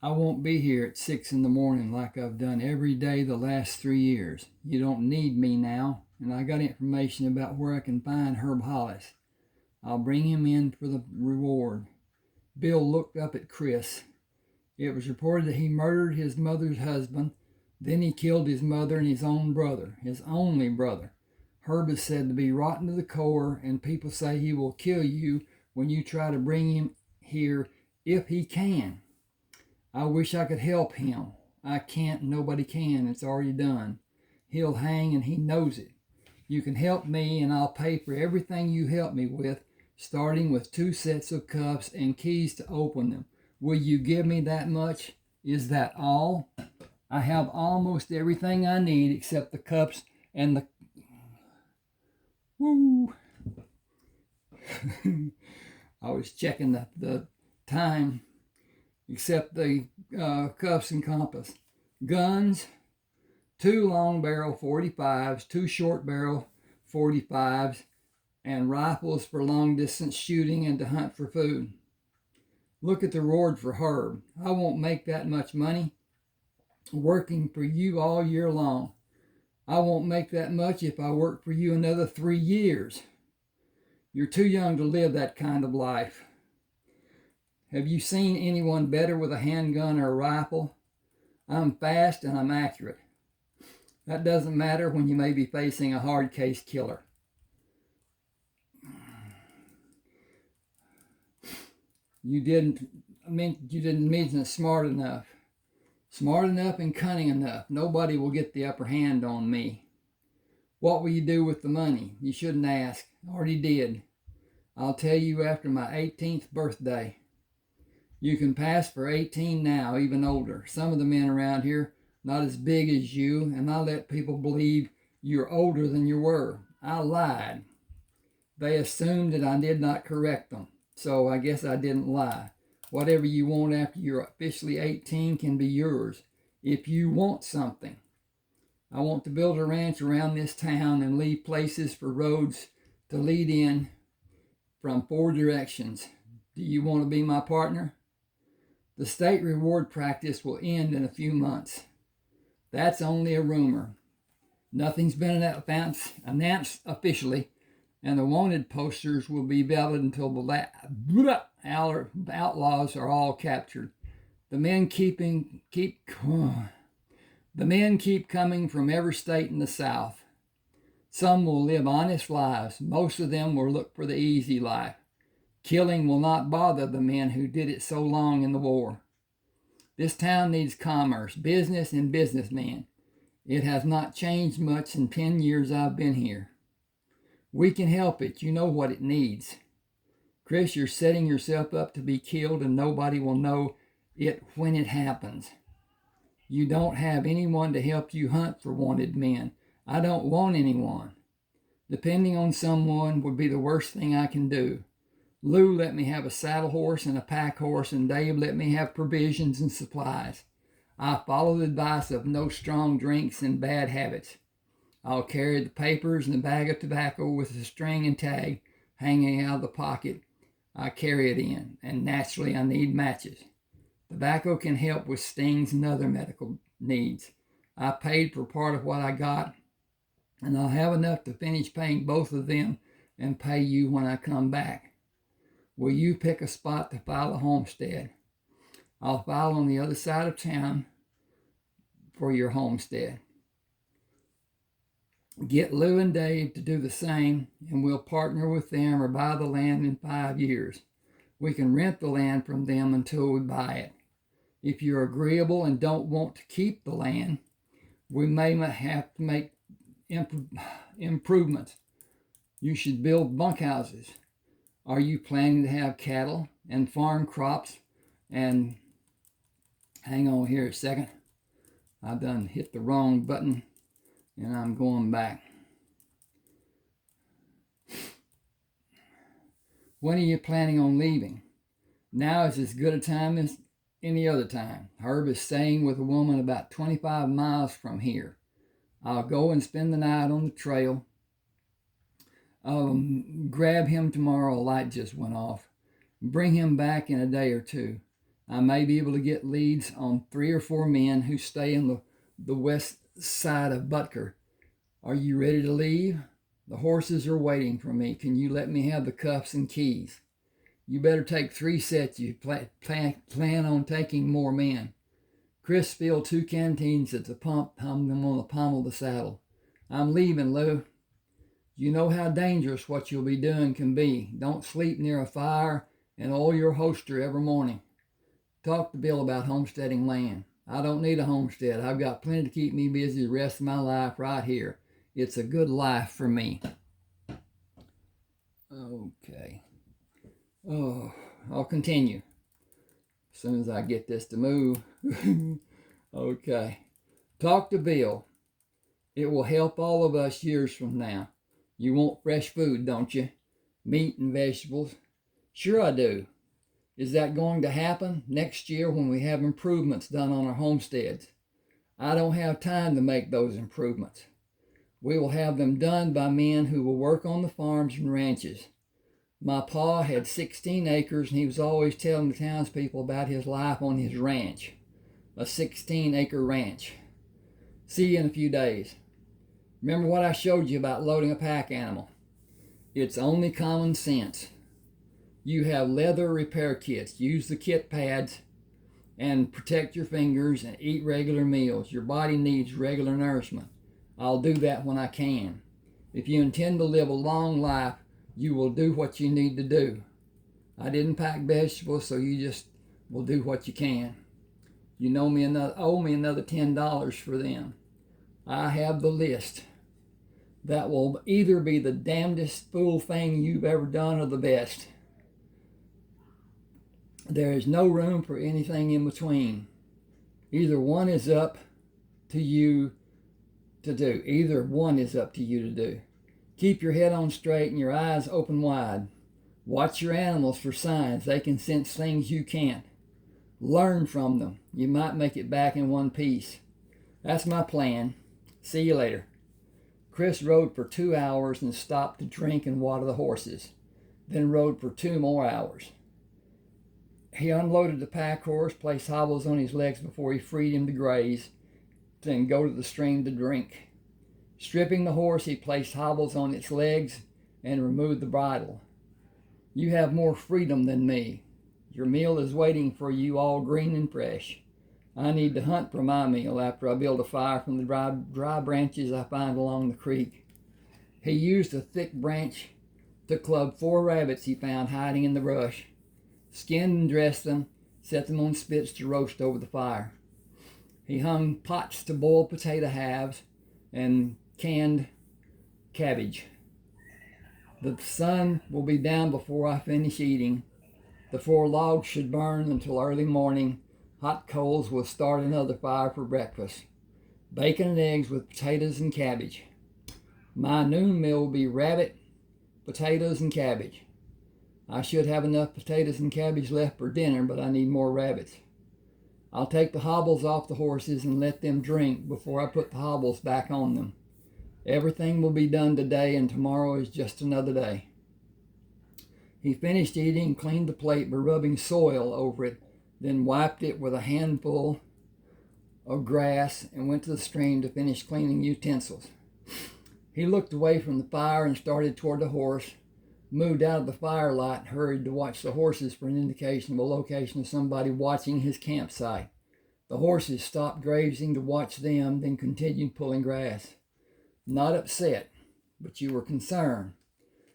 I won't be here at 6 in the morning like I've done every day the last 3 years. You don't need me now, and I got information about where I can find Herb Hollis. I'll bring him in for the reward." Bill looked up at Chris. It was reported that he murdered his mother's husband. Then he killed his mother and his own brother, his only brother. Herb is said to be rotten to the core, and people say he will kill you when you try to bring him here if he can. I wish I could help him. I can't, nobody can. It's already done. He'll hang and he knows it. You can help me and I'll pay for everything you help me with, starting with 2 sets of cuffs and keys to open them. Will you give me that much? Is that all? I have almost everything I need except the cuffs and the... Woo! I was checking the time, except the cuffs and compass. Guns, 2 long barrel 45s, 2 short barrel 45s, and rifles for long distance shooting and to hunt for food. Look at the reward for Herb. I won't make that much money working for you all year long. I won't make that much if I work for you another 3 years. You're too young to live that kind of life. Have you seen anyone better with a handgun or a rifle? I'm fast and I'm accurate. That doesn't matter when you may be facing a hard case killer. You didn't mention smart enough. Smart enough and cunning enough. Nobody will get the upper hand on me. What will you do with the money? You shouldn't ask. Already did. I'll tell you after my 18th birthday. You can pass for 18 now, even older. Some of the men around here, not as big as you, and I let people believe you're older than you were. I lied. They assumed that I did not correct them, so I guess I didn't lie. Whatever you want after you're officially 18 can be yours, if you want something. I want to build a ranch around this town and leave places for roads to lead in from 4 directions. Do you want to be my partner? The state reward practice will end in a few months. That's only a rumor. Nothing's been announced officially, and the wanted posters will be valid until the outlaws are all captured. The men keep coming from every state in the South. Some will live honest lives. Most of them will look for the easy life. Killing will not bother the men who did it so long in the war. This town needs commerce, business, and businessmen. It has not changed much in 10 years I've been here. We can help it. You know what it needs. Chris, you're setting yourself up to be killed and nobody will know it when it happens. You don't have anyone to help you hunt for wanted men. I don't want anyone. Depending on someone would be the worst thing I can do. Lou let me have a saddle horse and a pack horse, and Dave let me have provisions and supplies. I follow the advice of no strong drinks and bad habits. I'll carry the papers and a bag of tobacco with a string and tag hanging out of the pocket I carry it in, and naturally I need matches. Tobacco can help with stings and other medical needs. I paid for part of what I got, and I'll have enough to finish paying both of them and pay you when I come back. Will you pick a spot to file a homestead? I'll file on the other side of town for your homestead. Get Lou and Dave to do the same, and we'll partner with them or buy the land in 5 years. We can rent the land from them until we buy it. If you're agreeable and don't want to keep the land, we may have to make improvements. You should build bunkhouses. Are you planning to have cattle and farm crops? And hang on here a second. I done hit the wrong button and I'm going back. When are you planning on leaving? Now is as good a time as any other time. Herb is staying with a woman about 25 miles from here. I'll go and spend the night on the trail. Grab him tomorrow. A light just went off. Bring him back in a day or two. I may be able to get leads on 3 or 4 men who stay in the west side of Butker. Are you ready to leave? The horses are waiting for me. Can you let me have the cuffs and keys? You better take 3 sets. You plan on taking more men. Chris filled 2 canteens at the pump, hung them on the pommel of the saddle. I'm leaving, Lou. You know how dangerous what you'll be doing can be. Don't sleep near a fire and oil your holster every morning. Talk to Bill about homesteading land. I don't need a homestead. I've got plenty to keep me busy the rest of my life right here. It's a good life for me. Okay. Oh, I'll continue as soon as I get this to move. Okay. Talk to Bill. It will help all of us years from now. You want fresh food, don't you? Meat and vegetables. Sure I do. Is that going to happen next year when we have improvements done on our homesteads? I don't have time to make those improvements. We will have them done by men who will work on the farms and ranches. My pa had 16 acres and he was always telling the townspeople about his life on his ranch, a 16-acre ranch. See you in a few days. Remember what I showed you about loading a pack animal? It's only common sense. You have leather repair kits. Use the kit pads and protect your fingers and eat regular meals. Your body needs regular nourishment. I'll do that when I can. If you intend to live a long life, you will do what you need to do. I didn't pack vegetables, so you just will do what you can. You owe me another $10 for them. I have the list. That will either be the damnedest fool thing you've ever done or the best. There is no room for anything in between. Either one is up to you to do. Either one is up to you to do. Keep your head on straight and your eyes open wide. Watch your animals for signs. They can sense things you can't. Learn from them. You might make it back in one piece. That's my plan. See you later. Chris rode for 2 hours and stopped to drink and water the horses, then rode for 2 more hours. He unloaded the pack horse, placed hobbles on his legs before he freed him to graze, then go to the stream to drink. Stripping the horse, he placed hobbles on its legs and removed the bridle. You have more freedom than me. Your meal is waiting for you, all green and fresh. I need to hunt for my meal after I build a fire from the dry branches I find along the creek. He used a thick branch to club 4 rabbits he found hiding in the brush, skinned and dressed them, set them on spits to roast over the fire. He hung pots to boil potato halves and canned cabbage. The sun will be down before I finish eating. The 4 logs should burn until early morning. Hot coals will start another fire for breakfast. Bacon and eggs with potatoes and cabbage. My noon meal will be rabbit, potatoes, and cabbage. I should have enough potatoes and cabbage left for dinner, but I need more rabbits. I'll take the hobbles off the horses and let them drink before I put the hobbles back on them. Everything will be done today, and tomorrow is just another day. He finished eating and cleaned the plate by rubbing soil over it, then wiped it with a handful of grass and went to the stream to finish cleaning utensils. He looked away from the fire and started toward the horse, moved out of the firelight and hurried to watch the horses for an indication of a location of somebody watching his campsite. The horses stopped grazing to watch them, then continued pulling grass. Not upset, but you were concerned.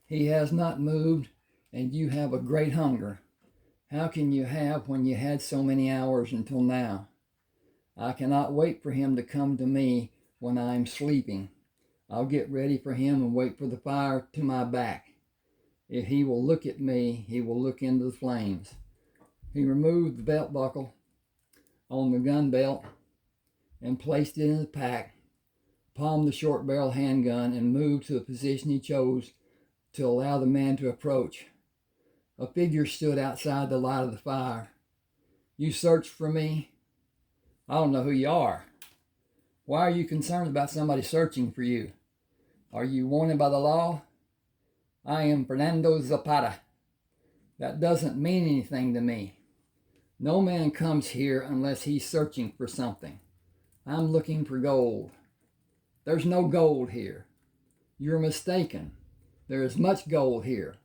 He has not moved, and you have a great hunger. How can you have when you had so many hours until now? I cannot wait for him to come to me when I am sleeping. I'll get ready for him and wait for the fire to my back. If he will look at me, he will look into the flames. He removed the belt buckle on the gun belt and placed it in the pack, palmed the short barrel handgun, and moved to the position he chose to allow the man to approach. A figure stood outside the light of the fire. You searched for me? I don't know who you are. Why are you concerned about somebody searching for you? Are you wanted by the law? I am Fernando Zapata. That doesn't mean anything to me. No man comes here unless he's searching for something. I'm looking for gold. There's no gold here. You're mistaken. There is much gold here.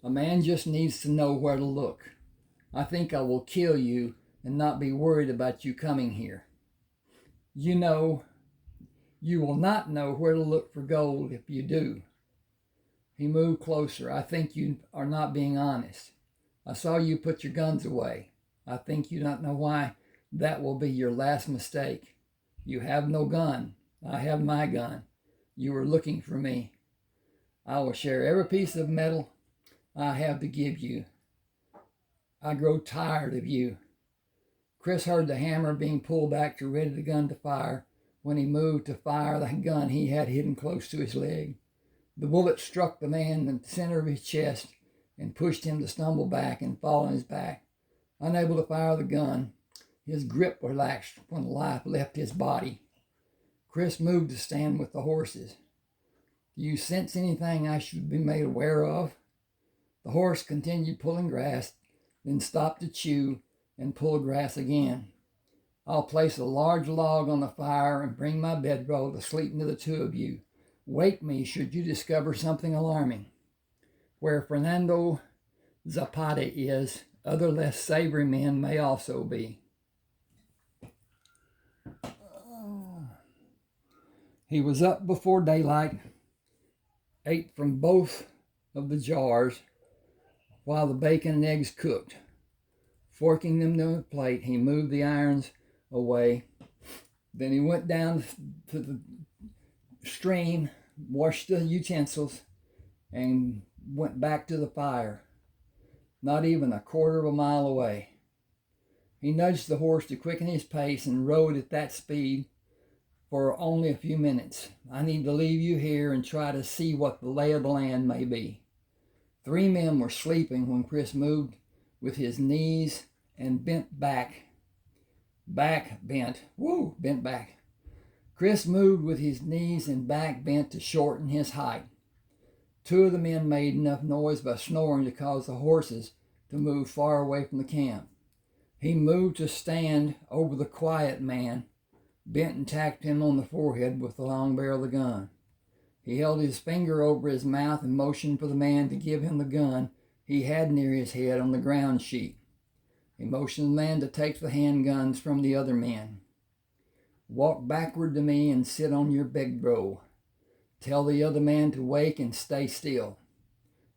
A man just needs to know where to look. I think I will kill you and not be worried about you coming here. You know, you will not know where to look for gold if you do. He moved closer. I think you are not being honest. I saw you put your guns away. I think you don't know why that will be your last mistake. You have no gun. I have my gun. You were looking for me. I will share every piece of metal I have to give you. I grow tired of you. Chris heard the hammer being pulled back to ready the gun to fire. When he moved to fire the gun he had hidden close to his leg, the bullet struck the man in the center of his chest and pushed him to stumble back and fall on his back. Unable to fire the gun, his grip relaxed when life left his body. Chris moved to stand with the horses. Do you sense anything I should be made aware of? The horse continued pulling grass, then stopped to chew and pull grass again. I'll place a large log on the fire and bring my bedroll to sleep near the two of you. Wake me should you discover something alarming. Where Fernando Zapata is, other less savory men may also be. He was up before daylight, ate from both of the jars while the bacon and eggs cooked. Forking them to a plate, he moved the irons away. Then he went down to the stream, washed the utensils, and went back to the fire, not even a quarter of a mile away. He nudged the horse to quicken his pace and rode at that speed for only a few minutes. I need to leave you here and try to see what the lay of the land may be. 3 men were sleeping when Chris moved with his knees and bent back. Bent back. Chris moved with his knees and back bent to shorten his height. 2 of the men made enough noise by snoring to cause the horses to move far away from the camp. He moved to stand over the quiet man, bent and tapped him on the forehead with the long barrel of the gun. He held his finger over his mouth and motioned for the man to give him the gun he had near his head on the ground sheet. He motioned the man to take the handguns from the other men. Walk backward to me and sit on your bedroll. Tell the other man to wake and stay still.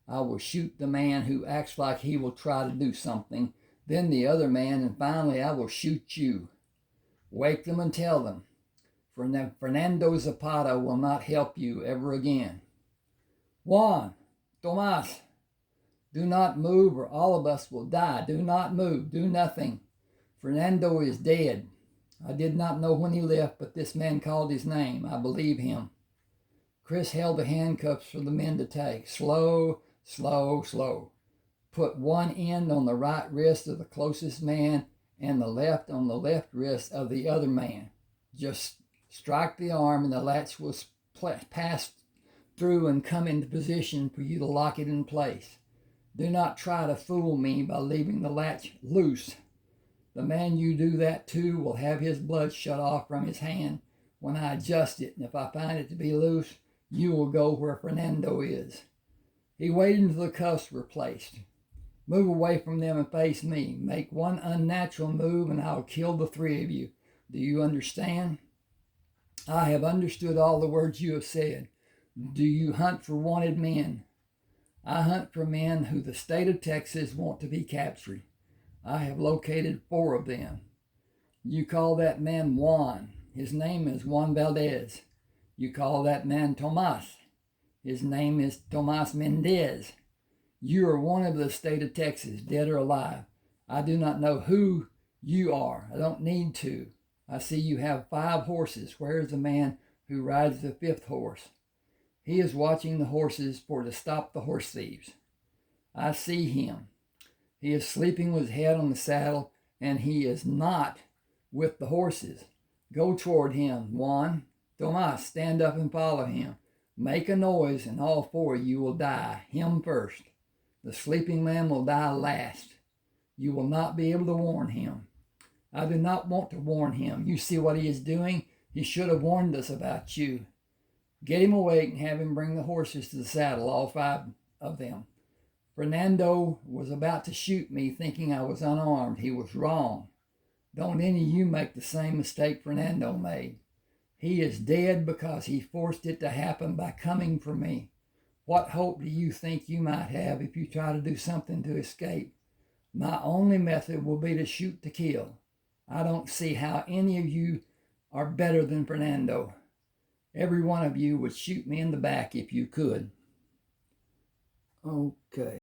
I will shoot the man who acts like he will try to do something, then the other man, and finally I will shoot you. Wake them and tell them, Fernando Zapata will not help you ever again. Juan, Tomas, do not move or all of us will die. Do not move. Do nothing. Fernando is dead. I did not know when he left, but this man called his name. I believe him. Chris held the handcuffs for the men to take. Slow, slow, slow. Put one end on the right wrist of the closest man and the left on the left wrist of the other man. Just strike the arm and the latch will pass through and come into position for you to lock it in place. Do not try to fool me by leaving the latch loose. The man you do that to will have his blood shut off from his hand when I adjust it, and if I find it to be loose, you will go where Fernando is. He waited until the cuffs were placed. Move away from them and face me. Make one unnatural move and I'll kill the 3 of you. Do you understand? I have understood all the words you have said. Do you hunt for wanted men? I hunt for men who the state of Texas want to be captured. I have located 4 of them. You call that man Juan. His name is Juan Valdez. You call that man Tomas. His name is Tomas Mendez. You are one of the state of Texas, dead or alive. I do not know who you are. I don't need to. I see you have 5 horses. Where is the man who rides the 5th horse? He is watching the horses to stop the horse thieves. I see him. He is sleeping with his head on the saddle, and he is not with the horses. Go toward him, Juan. Tomas, stand up and follow him. Make a noise, and all 4 of you will die. Him first. The sleeping man will die last. You will not be able to warn him. I do not want to warn him. You see what he is doing? He should have warned us about you. Get him awake and have him bring the horses to the saddle, all 5 of them. Fernando was about to shoot me thinking I was unarmed. He was wrong. Don't any of you make the same mistake Fernando made. He is dead because he forced it to happen by coming for me. What hope do you think you might have if you try to do something to escape? My only method will be to shoot to kill. I don't see how any of you are better than Fernando. Every one of you would shoot me in the back if you could. Okay.